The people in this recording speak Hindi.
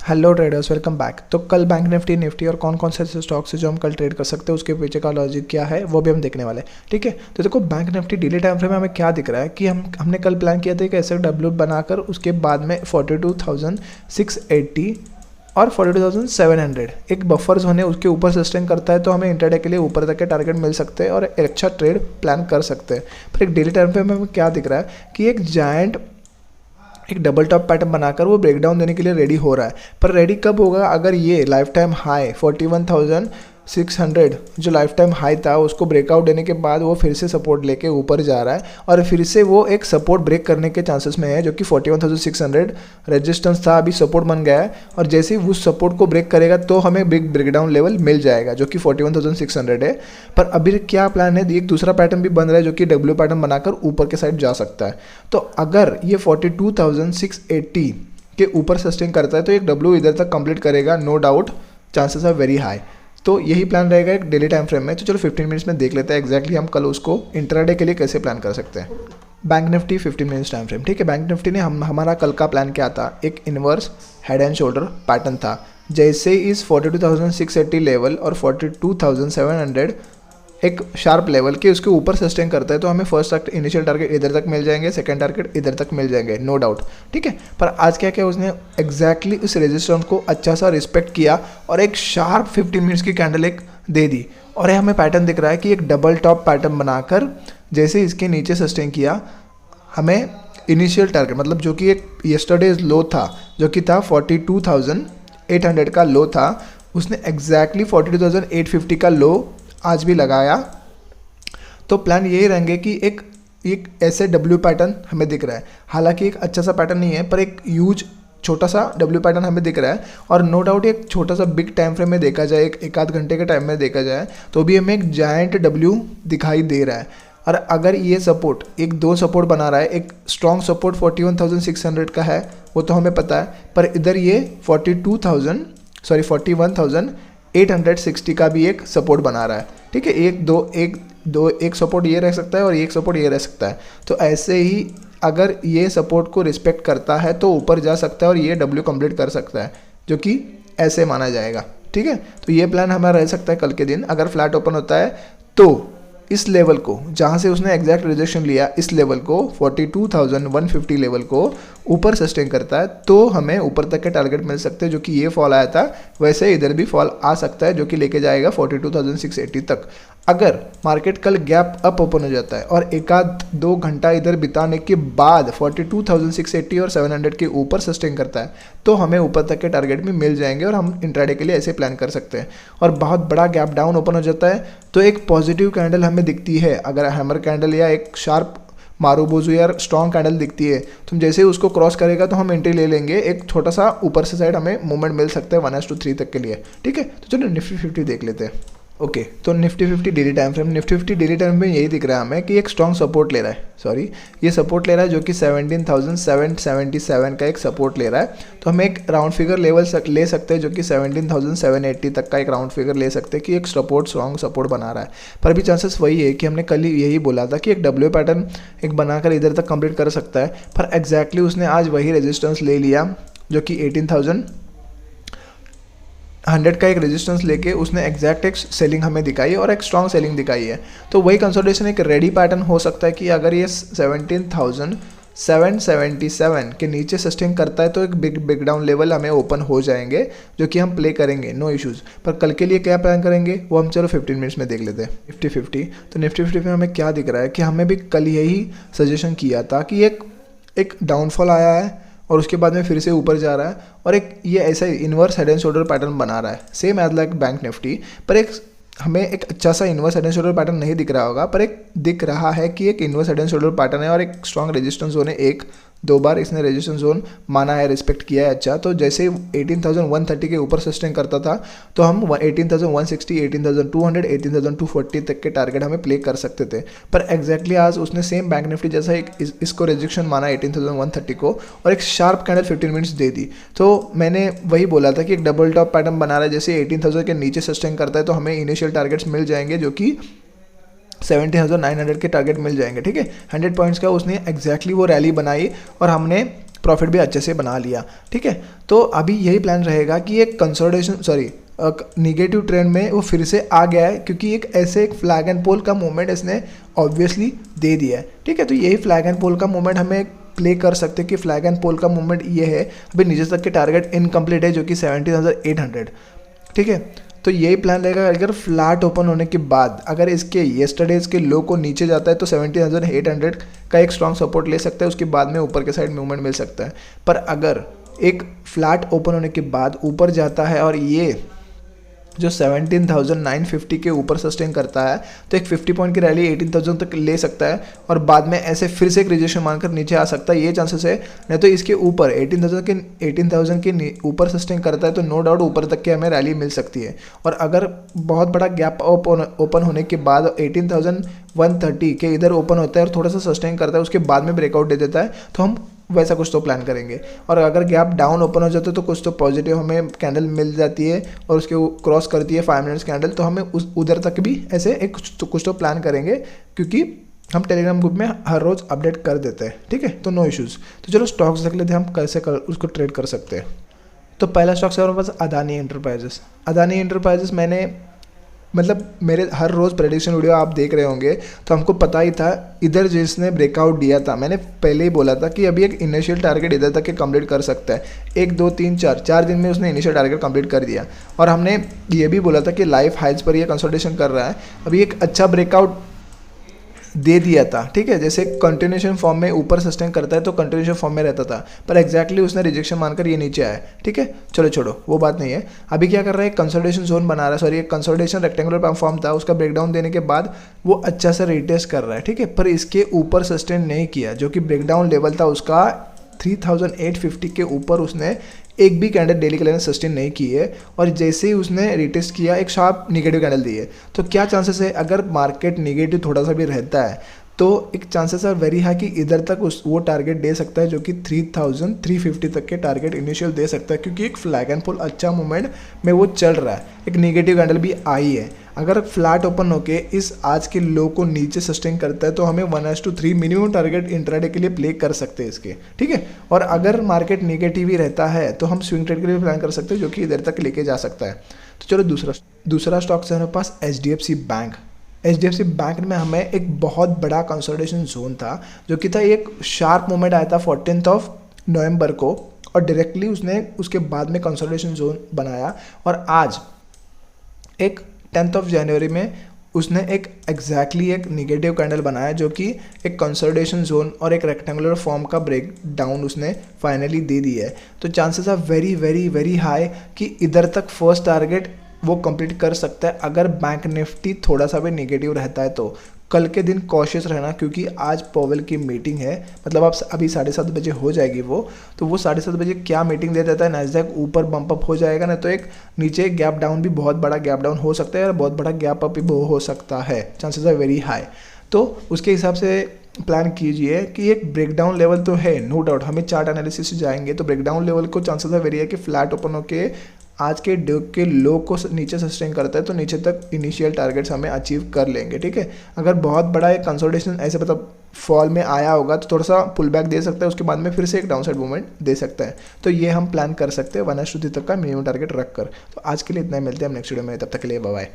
Hello traders, welcome back. तो कल बैंक निफ्टी और कौन कौन से ऐसे स्टॉक्स है जो हम कल ट्रेड कर सकते हैं, उसके पीछे का लॉजिक क्या है वो भी हम देखने वाले हैं। ठीक है, तो देखो bank Nifty daily time frame में हमें क्या दिख रहा है कि हमने कल प्लान किया था कि ऐसे डब्ल्यू बनाकर उसके बाद में 42,680 और 42,700 एक बफर जोन है, उसके ऊपर सस्टेन करता है तो हमें इंटरडे के लिए ऊपर तक के टारगेट मिल सकते हैं और एक अच्छा ट्रेड प्लान कर सकते हैं। पर एक डेली टाइम फ्रेम में हमें क्या दिख रहा है कि एक डबल टॉप पैटर्न बनाकर वो ब्रेकडाउन देने के लिए रेडी हो रहा है। पर रेडी कब होगा? अगर ये लाइफ टाइम हाई 41,600 जो लाइफ टाइम हाई था उसको ब्रेकआउट देने के बाद वो फिर से सपोर्ट लेके ऊपर जा रहा है और फिर से वो एक सपोर्ट ब्रेक करने के चांसेस में है, जो कि 41,600 रेजिस्टेंस था, अभी सपोर्ट बन गया है। और जैसे ही उस सपोर्ट को ब्रेक करेगा तो हमें बिग ब्रेकडाउन लेवल मिल जाएगा जो कि 41,600 है। पर अभी क्या प्लान है, एक दूसरा पैटर्न भी बन रहा है जो कि डब्ल्यू पैटर्न बनाकर ऊपर के साइड जा सकता है। तो अगर ये 42,680 के ऊपर सस्टेन करता है तो एक डब्ल्यू इधर तक कंप्लीट करेगा, no doubt, chances are very high. तो यही प्लान रहेगा एक डेली टाइम फ्रेम में। तो चलो 15 मिनट्स में देख लेते हैं एग्जैक्टली हम कल उसको इंट्राडे के लिए कैसे प्लान कर सकते हैं। Bank Nifty 15 minutes time frame. ठीक है, बैंक निफ्टी ने हमारा कल का प्लान क्या था, एक inverse head and shoulder pattern था। जैसे इस 42,680 लेवल और 42,700 एक शार्प लेवल के उसके ऊपर सस्टेन करता है तो हमें फर्स्ट इनिशियल टारगेट इधर तक मिल जाएंगे, सेकंड टारगेट इधर तक मिल जाएंगे, नो डाउट। ठीक है, पर आज क्या क्या उसने एग्जैक्टली उस रेजिस्टेंस को अच्छा सा रिस्पेक्ट किया और एक शार्प 15 मिनट्स की कैंडल एक दे दी। और ये हमें पैटर्न दिख रहा है कि एक डबल टॉप पैटर्न बनाकर जैसे इसके नीचे सस्टेन किया, हमें इनिशियल टारगेट मतलब जो कि एक येस्टरडेज लो था जो कि था 42,800 का लो था, उसने एग्जैक्टली 42,850 का लो आज भी लगाया। तो प्लान यही रहेंगे कि एक ऐसे डब्ल्यू पैटर्न हमें दिख रहा है, हालांकि एक अच्छा सा पैटर्न नहीं है पर एक ह्यूज छोटा सा डब्ल्यू पैटर्न हमें दिख रहा है। और नो डाउट एक छोटा सा बिग टाइम फ्रेम में देखा जाए, एक आध घंटे के टाइम में देखा जाए तो भी हमें एक जायंट डब्ल्यू दिखाई दे रहा है। और अगर ये सपोर्ट एक दो सपोर्ट बना रहा है, एक स्ट्रॉन्ग सपोर्ट 41,600 का है वो तो हमें पता है, पर इधर ये 41,860 का भी एक सपोर्ट बना रहा है। ठीक है, एक सपोर्ट ये रह सकता है और एक सपोर्ट ये रह सकता है। तो ऐसे ही अगर ये सपोर्ट को रिस्पेक्ट करता है तो ऊपर जा सकता है और ये डब्ल्यू कंप्लीट कर सकता है, जो कि ऐसे माना जाएगा। ठीक है, तो ये प्लान हमारा रह सकता है कल के दिन। अगर फ्लैट ओपन होता है तो इस लेवल को जहाँ से उसने एग्जैक्ट रिजेक्शन लिया, इस लेवल को 42,150 लेवल को ऊपर सस्टेन करता है तो हमें ऊपर तक के टारगेट मिल सकते हैं। जो कि ये फॉल आया था वैसे इधर भी फॉल आ सकता है जो कि लेके जाएगा 42,680 तक। अगर मार्केट कल गैप अप ओपन हो जाता है और एक आध 2 घंटा इधर बिताने के बाद 42,680 और 700 के ऊपर सस्टेन करता है तो हमें ऊपर तक के टारगेट में मिल जाएंगे और हम इंट्राडे के लिए ऐसे प्लान कर सकते हैं। और बहुत बड़ा गैप डाउन ओपन हो जाता है तो एक पॉजिटिव कैंडल हमें दिखती है, अगर हैमर कैंडल या एक शार्प मारूबोजू या स्ट्रॉन्ग कैंडल दिखती है तो जैसे ही उसको क्रॉस करेगा तो हम एंट्री ले लेंगे। एक छोटा सा ऊपर से साइड हमें मूवमेंट मिल सकता है 1:3 तक के लिए। ठीक है, तो चलो निफ्टी 50 देख लेते हैं। ओके, तो Nifty 50 daily time frame, Nifty 50 daily time में यही दिख रहा है हमें कि एक स्ट्रॉन्ग सपोर्ट ले रहा है, ये सपोर्ट ले रहा है जो कि 17,777 का एक सपोर्ट ले रहा है। तो हम एक राउंड फिगर लेवल ले सकते हैं जो कि 17,780 तक का एक राउंड फिगर ले सकते हैं कि एक सपोर्ट स्ट्रॉन्ग सपोर्ट बना रहा है। पर भी चांसेस वही है कि हमने कल ही यही बोला था कि एक डब्ल्यू पैटर्न एक बनाकर इधर तक कंप्लीट कर सकता है, पर एग्जैक्टली उसने आज वही रेजिस्टेंस ले लिया जो कि 18,100 का एक रेजिस्टेंस लेके उसने एग्जैक्ट एक सेलिंग हमें दिखाई है और एक स्ट्रॉन्ग सेलिंग दिखाई है। तो वही कंसोलिडेशन एक रेडी पैटर्न हो सकता है कि अगर ये 17,777 के नीचे सस्टेन करता है तो एक बिग डाउन लेवल हमें ओपन हो जाएंगे जो कि हम प्ले करेंगे, नो इश्यूज़। पर कल के लिए क्या प्लान करेंगे वो हम चलो 15 मिनट्स में देख लेते हैं। निफ्टी 50, तो निफ्टी 50 में हमें क्या दिख रहा है कि हमें भी कल यही सजेशन किया था कि एक डाउनफॉल आया है और उसके बाद में फिर से ऊपर जा रहा है और एक ये ऐसा inverse head and shoulder pattern बना रहा है, same as like bank Nifty. पर एक हमें एक अच्छा सा inverse head and shoulder pattern नहीं दिख रहा होगा, पर एक दिख रहा है कि एक inverse head and shoulder pattern है और एक स्ट्रॉन्ग रेजिस्टेंस जोन है। एक दो बार इसने रेजिस्टेंस जोन माना है, रिस्पेक्ट किया है। अच्छा, तो जैसे 18,130 के ऊपर सस्टेन करता था तो हम 18,160, 18,200, 18,240 तक के टारगेट हमें प्ले कर सकते थे। पर एग्जैक्टली आज उसने सेम बैंक निफ्टी जैसा इसको रेजिस्टेंस माना 18,130 को और एक शार्प कैंडल 15 मिनट्स दे दी। तो मैंने वही बोला था कि एक डबल टॉप पैटर्न बना रहा है, जैसे 18,000 के नीचे सस्टेन करता है तो हमें इनिशियल टारगेट्स मिल जाएंगे जो कि 17,900 के टारगेट मिल जाएंगे। ठीक है, 100 पॉइंट्स का उसने एग्जैक्टली वो रैली बनाई और हमने प्रॉफिट भी अच्छे से बना लिया। ठीक है, तो अभी यही प्लान रहेगा कि एक कंसोलिडेशन निगेटिव ट्रेंड में वो फिर से आ गया है, क्योंकि एक ऐसे एक फ्लैग एंड पोल का मूवमेंट इसने ऑब्वियसली दे दिया है। ठीक है, तो यही फ्लैग एंड पोल का मूवमेंट हमें प्ले कर सकते हैं कि फ्लैग एंड पोल का मूवमेंट ये है। अभी नीचे तक के टारगेट इनकम्प्लीट है जो कि 17,800। ठीक है, तो यही प्लान रहेगा। अगर फ्लैट ओपन होने के बाद अगर इसके येस्टरडेज के लो को नीचे जाता है तो 17,800 का एक स्ट्रॉन्ग सपोर्ट ले सकता है, उसके बाद में ऊपर के साइड मूवमेंट मिल सकता है। पर अगर एक फ्लैट ओपन होने के बाद ऊपर जाता है और ये जो 17,950 के ऊपर सस्टेन करता है तो एक 50 पॉइंट की रैली 18,000 तक ले सकता है और बाद में ऐसे फिर से एक रिजेक्शन मानकर नीचे आ सकता है, ये चांसेस है। नहीं तो इसके ऊपर 18,000 के ऊपर सस्टेन करता है तो नो डाउट ऊपर तक की हमें रैली मिल सकती है। और अगर बहुत बड़ा गैप ओपन होने के बाद 18,130 के इधर ओपन होता है और थोड़ा सा सस्टेन करता है, उसके बाद में ब्रेकआउट दे देता है, तो हम वैसा कुछ तो प्लान करेंगे। और अगर गैप डाउन ओपन हो जाता है तो कुछ तो पॉजिटिव हमें कैंडल मिल जाती है और उसके क्रॉस करती है 5 मिनट्स कैंडल, तो हमें उधर तक भी ऐसे एक कुछ तो प्लान करेंगे, क्योंकि हम टेलीग्राम ग्रुप में हर रोज़ अपडेट कर देते हैं। ठीक है, तो नो इश्यूज़। तो चलो स्टॉक्स देख लेते हैं हम कैसे उसको ट्रेड कर सकते हैं। तो पहला स्टॉक्स है हमारे पास अदानी एंटरप्राइजेस। अदानी एंटरप्राइजेस मैंने मेरे हर रोज़ प्रेडिक्शन वीडियो आप देख रहे होंगे तो हमको पता ही था इधर जिसने ब्रेकआउट दिया था, मैंने पहले ही बोला था कि अभी एक इनिशियल टारगेट इधर तक के कंप्लीट कर सकता है। 1 2 3 4 दिन में उसने इनिशियल टारगेट कंप्लीट कर दिया और हमने ये भी बोला था कि लाइफ हाइज पर ये कंसोलिडेशन कर रहा है। अभी एक अच्छा ब्रेकआउट दे दिया था। ठीक है, जैसे कंटिन्यूएशन फॉर्म में ऊपर सस्टेन करता है तो कंटिन्यूएशन फॉर्म में रहता था, पर एग्जैक्टली उसने रिजेक्शन मानकर ये नीचे आया। ठीक है, चलो छोड़ो वो बात नहीं है। अभी क्या कर रहा है, कंसोलिडेशन जोन बना रहा है, सॉरी एक कंसोलिडेशन रेक्टेंगुलर फॉर्म था, उसका ब्रेकडाउन देने के बाद वो अच्छा सा रिटेस्ट कर रहा है। ठीक है, पर इसके ऊपर सस्टेन नहीं किया, जो कि ब्रेकडाउन लेवल था उसका 3,850 के ऊपर उसने एक भी कैंडल डेली के लिए सस्टेन नहीं की है। और जैसे ही उसने रिटेस्ट किया एक शार्प निगेटिव कैंडल दी है। तो क्या चांसेस है, अगर मार्केट निगेटिव थोड़ा सा भी रहता है तो एक चांसेस आर वेरी हाई कि इधर तक वो टारगेट दे सकता है, जो कि 3,350 तक के टारगेट इनिशियल दे सकता है, क्योंकि एक फ्लैग एंड पुल अच्छा मूवमेंट में वो चल रहा है। एक निगेटिव कैंडल भी आई है। अगर फ्लैट ओपन होके इस आज के लो को नीचे सस्टेन करता है तो हमें 1:3 मिनिमम टारगेट इंट्राडे के लिए प्ले कर सकते हैं इसके। ठीक है, और अगर मार्केट निगेटिव ही रहता है तो हम स्विंग ट्रेड के लिए प्लान कर सकते हैं, जो कि इधर तक लेके जा सकता है। तो चलो दूसरा स्टॉक है हमारे पास HDFC बैंक। HDFC बैंक में हमें एक बहुत बड़ा कंसोलिडेशन जोन था, जो कि था एक शार्प मूवमेंट आया था 14 नवंबर को और डायरेक्टली उसने उसके बाद में कंसोलिडेशन जोन बनाया और आज एक 10 जनवरी में उसने एक एक निगेटिव कैंडल बनाया, जो कि एक कंसोलिडेशन जोन और एक रेक्टेंगुलर फॉर्म का ब्रेक डाउन उसने फाइनली दे दिया है। तो chances are very very very high कि इधर तक फर्स्ट टारगेट वो कंप्लीट कर सकता है। अगर बैंक निफ्टी थोड़ा सा भी नेगेटिव रहता है तो कल के दिन कॉशियस रहना, क्योंकि आज पॉवेल की मीटिंग है, मतलब आप अभी 7:30 बजे हो जाएगी वो, तो वो 7:30 बजे क्या मीटिंग दे देता है, नैस्डैक ऊपर बम्प अप हो जाएगा ना, तो एक नीचे गैप डाउन भी बहुत बड़ा गैप डाउन हो सकता है और बहुत बड़ा गैप अप भी हो सकता है, चांसेस आर वेरी हाई। तो उसके हिसाब से प्लान कीजिए कि एक ब्रेकडाउन लेवल तो है, नो डाउट हमें चार्ट एनालिसिस से जाएंगे तो ब्रेकडाउन लेवल को चांसेस है वेरी है कि फ्लैट ओपन होके आज के डे के लो को नीचे सस्टेन करता है तो नीचे तक इनिशियल टारगेट्स हमें अचीव कर लेंगे। ठीक है, अगर बहुत बड़ा एक कंसोलिडेशन ऐसे मतलब फॉल में आया होगा तो थोड़ा सा पुल बैक दे सकता है, उसके बाद में फिर से एक डाउन साइड मूवमेंट दे सकता है। तो ये हम प्लान कर सकते हैं 1:3 तक का मिनिमम टारगेट रख कर। तो आज के लिए इतना ही, मिलते हैं हम नेक्स्ट वीडियो में, तब तक के लिए बाय बाय।